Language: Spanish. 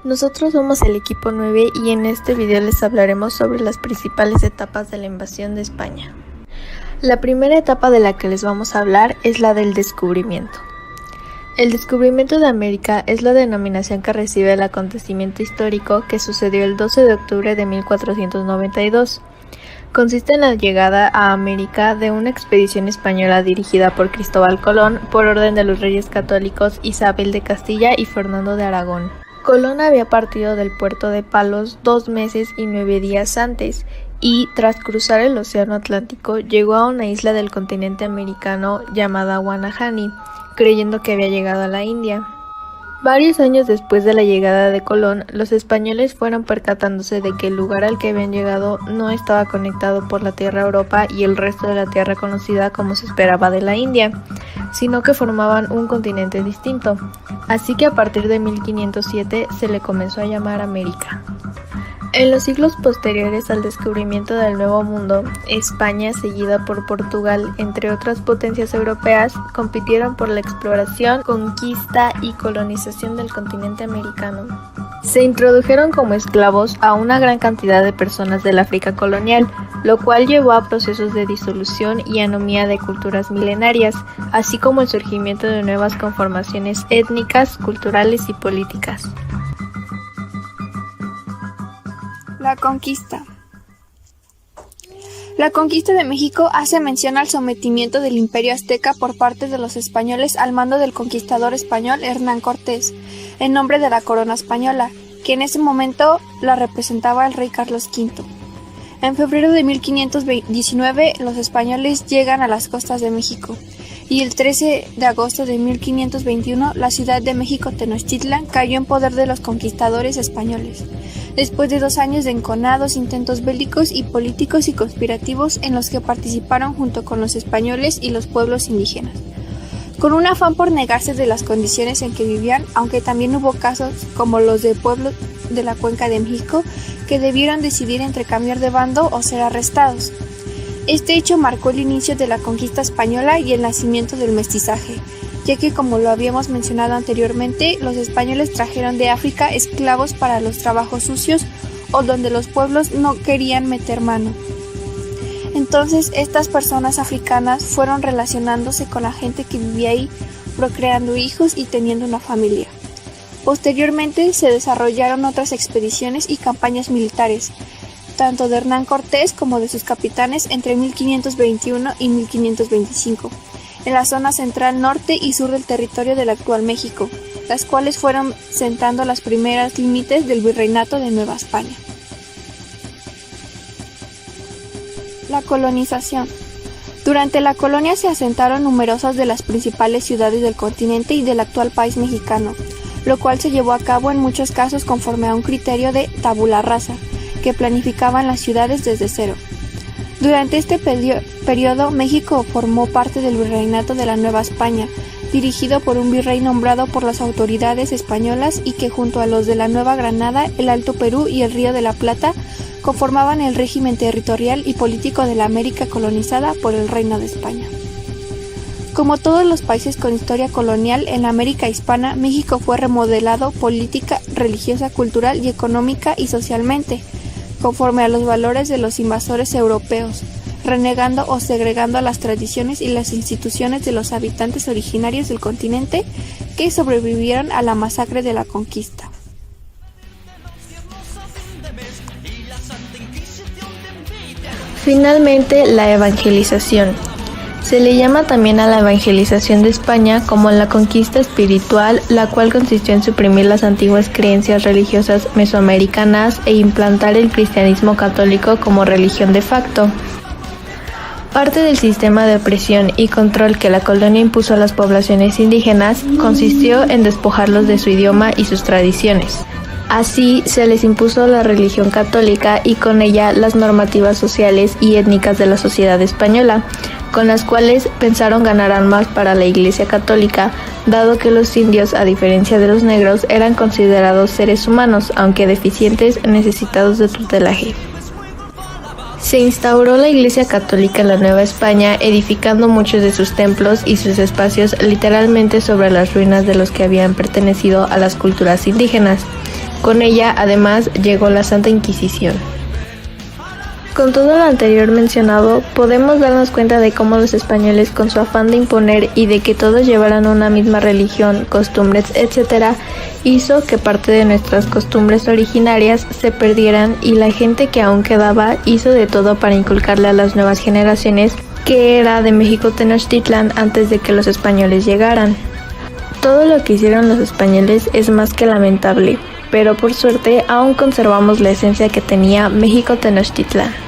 Nosotros somos el equipo 9 y en este video les hablaremos sobre las principales etapas de la invasión de España. La primera etapa de la que les vamos a hablar es la del descubrimiento. El descubrimiento de América es la denominación que recibe el acontecimiento histórico que sucedió el 12 de octubre de 1492. Consiste en la llegada a América de una expedición española dirigida por Cristóbal Colón por orden de los reyes católicos Isabel de Castilla y Fernando de Aragón. Colón había partido del puerto de Palos 2 meses y 9 días antes y, tras cruzar el océano Atlántico, llegó a una isla del continente americano llamada Guanahani, creyendo que había llegado a la India. Varios años después de la llegada de Colón, los españoles fueron percatándose de que el lugar al que habían llegado no estaba conectado por la tierra Europa y el resto de la tierra conocida como se esperaba de la India, sino que formaban un continente distinto. Así que a partir de 1507 se le comenzó a llamar América. En los siglos posteriores al descubrimiento del Nuevo Mundo, España, seguida por Portugal, entre otras potencias europeas, compitieron por la exploración, conquista y colonización del continente americano. Se introdujeron como esclavos a una gran cantidad de personas del África colonial, lo cual llevó a procesos de disolución y anomía de culturas milenarias, así como el surgimiento de nuevas conformaciones étnicas, culturales y políticas. La conquista. La conquista de México hace mención al sometimiento del Imperio Azteca por parte de los españoles al mando del conquistador español Hernán Cortés, en nombre de la corona española, que en ese momento la representaba el rey Carlos V. En febrero de 1519, los españoles llegan a las costas de México, y el 13 de agosto de 1521, la ciudad de México Tenochtitlan cayó en poder de los conquistadores españoles, después de 2 años de enconados intentos bélicos y políticos y conspirativos en los que participaron junto con los españoles y los pueblos indígenas, con un afán por negarse de las condiciones en que vivían, aunque también hubo casos como los de pueblos de la Cuenca de México que debieron decidir entre cambiar de bando o ser arrestados. Este hecho marcó el inicio de la conquista española y el nacimiento del mestizaje, ya que, como lo habíamos mencionado anteriormente, los españoles trajeron de África esclavos para los trabajos sucios o donde los pueblos no querían meter mano. Entonces, estas personas africanas fueron relacionándose con la gente que vivía ahí, procreando hijos y teniendo una familia. Posteriormente, se desarrollaron otras expediciones y campañas militares, tanto de Hernán Cortés como de sus capitanes entre 1521 y 1525, en la zona central, norte y sur del territorio del actual México, las cuales fueron sentando las primeras límites del virreinato de Nueva España. La colonización. Durante la colonia se asentaron numerosas de las principales ciudades del continente y del actual país mexicano, lo cual se llevó a cabo en muchos casos conforme a un criterio de tabula rasa, que planificaban las ciudades desde cero. Durante este periodo, México formó parte del virreinato de la Nueva España, dirigido por un virrey nombrado por las autoridades españolas y que junto a los de la Nueva Granada, el Alto Perú y el Río de la Plata conformaban el régimen territorial y político de la América colonizada por el Reino de España. Como todos los países con historia colonial en la América hispana, México fue remodelado política, religiosa, cultural y económica y socialmente, conforme a los valores de los invasores europeos, renegando o segregando a las tradiciones y las instituciones de los habitantes originarios del continente que sobrevivieron a la masacre de la conquista. Finalmente, la evangelización. Se le llama también a la evangelización de España como la conquista espiritual, la cual consistió en suprimir las antiguas creencias religiosas mesoamericanas e implantar el cristianismo católico como religión de facto. Parte del sistema de opresión y control que la colonia impuso a las poblaciones indígenas consistió en despojarlos de su idioma y sus tradiciones. Así, se les impuso la religión católica y con ella las normativas sociales y étnicas de la sociedad española, con las cuales pensaron ganar armas para la Iglesia Católica, dado que los indios, a diferencia de los negros, eran considerados seres humanos, aunque deficientes, necesitados de tutelaje. Se instauró la Iglesia Católica en la Nueva España, edificando muchos de sus templos y sus espacios literalmente sobre las ruinas de los que habían pertenecido a las culturas indígenas. Con ella, además, llegó la Santa Inquisición. Con todo lo anterior mencionado, podemos darnos cuenta de cómo los españoles, con su afán de imponer y de que todos llevaran una misma religión, costumbres, etc., hizo que parte de nuestras costumbres originarias se perdieran, y la gente que aún quedaba hizo de todo para inculcarle a las nuevas generaciones que era de México Tenochtitlan antes de que los españoles llegaran. Todo lo que hicieron los españoles es más que lamentable, pero por suerte aún conservamos la esencia que tenía México Tenochtitlan.